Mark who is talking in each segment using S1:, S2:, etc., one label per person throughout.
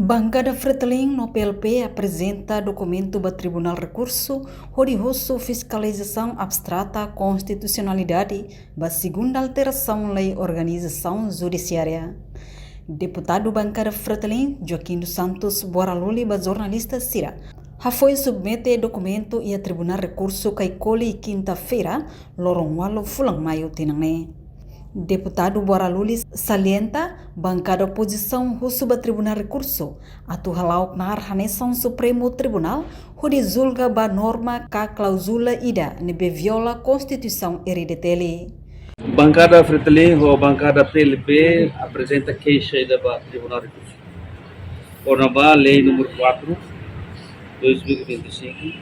S1: Bancada Fretilin no PLP apresenta documento para Tribunal Recurso Rodioso Fiscalização Abstrata Constitucionalidade para segunda alteração Lei Organização Judiciária. Deputado Bancada Fretilin, Joaquim dos Santos Boraluli, para jornalista Cira, foi submete documento e a Tribunal Recurso Caicoli quinta-feira, lorong walo fulang maio tinangne. Deputado Boraluli salienta bancada oposição rusuba Tribunal Recurso atu halau na Arhaneção Supremo Tribunal hodi julga ba norma ka klausula ida nebe viola Constituição RDTL.
S2: Bancada Fretilin ou bancada PLP apresenta queixa ida para Tribunal Recurso. Ornaba Lei número 4 2025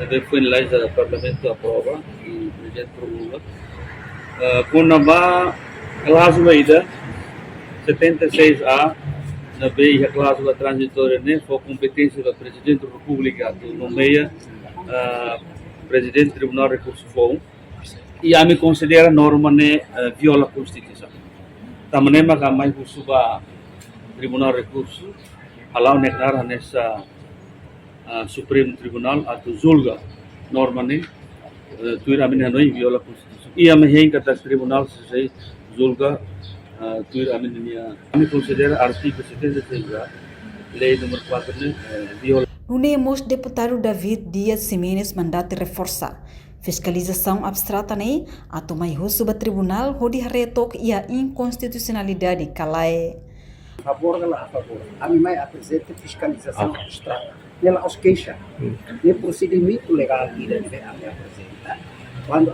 S2: que foi em lei do Parlamento aprova e o Presidente promulga. Kunaba cláusula ida 76A na BI a cláusula transitória nem foi competência do Presidente da República que nomeia Presidente do Tribunal de Recursos Fórum e a me considera norma ne viola a Constituição. Também mas a mais suba Tribunal de Recursos alau neknar nessa Supremo Tribunal atau julga norma ne tuir amin hanoi viola a Constituição. E a mim kata tribunal se julga tuir amin nia kami considera artigo 76 lei número 4 viola.
S1: Unemos deputado David Dias Ximenes mandate reforçar fiscalização abstrata ne atau mai husuba tribunal hodi retok ia inconstitucionalidade calai.
S3: Favor a favor. A mim mai apresenta fiscalização abstrata. Ela aos queixa. E procedimento legal que deve apresentar. Quando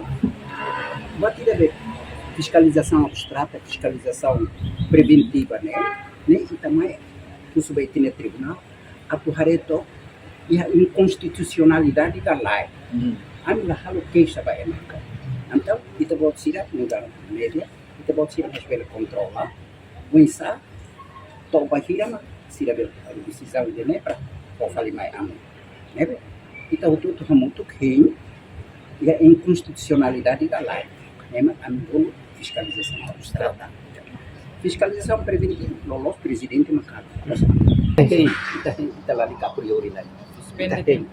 S3: batida de fiscalização abstrata, fiscalização preventiva, né? E também o sujeito no tribunal atuareto e a inconstitucionalidade da lei. A mim lá halo queixa vai emercar. Então, kita buat sirap negara media, kita buat sirap pela controlar. Wensa, to bahira sirap a decisão de nepra, ou fali mai amo. Né? Kita utuh hamutuk hin e a inconstitucionalidade da lei. Nema ambil fiscalização abstrata. Fiscalização preventiva, lolos presidente makalo. Kita lari ka prioridade. Kita tem.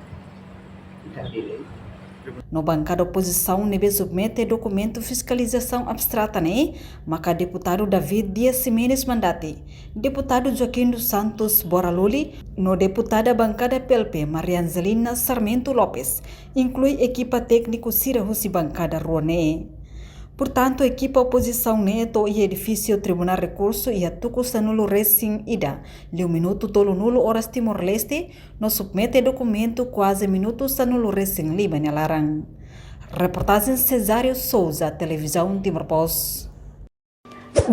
S1: No bancada oposição nebe submete documento fiscalização abstrata ne, maka deputado David Dias Ximenes mandate, deputado Joaquim dos Santos Boraluli, no deputada bancada PLP Marianzelina Sarmento Lopes, inclui equipa técnico Cira Husi bancada Ruane. Portanto, a equipa oposição neto e edifício Tribunal Recurso e a tucusa nulo racing ida, leu minuto tolo nulo horas Timor-Leste, no submete documento quase minuto sa nulo racing liba nelarang. Reportagem Cesário Souza, Televisão Timor-Post.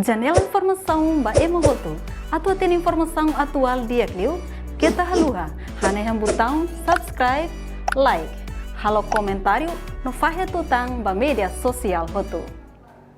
S1: Janela informação ba emogoto, atua tem informação atual dia kliu, kita haluha, haneham botão subscribe, like, halo comentário, no fahe tutang ba media sosial hotu.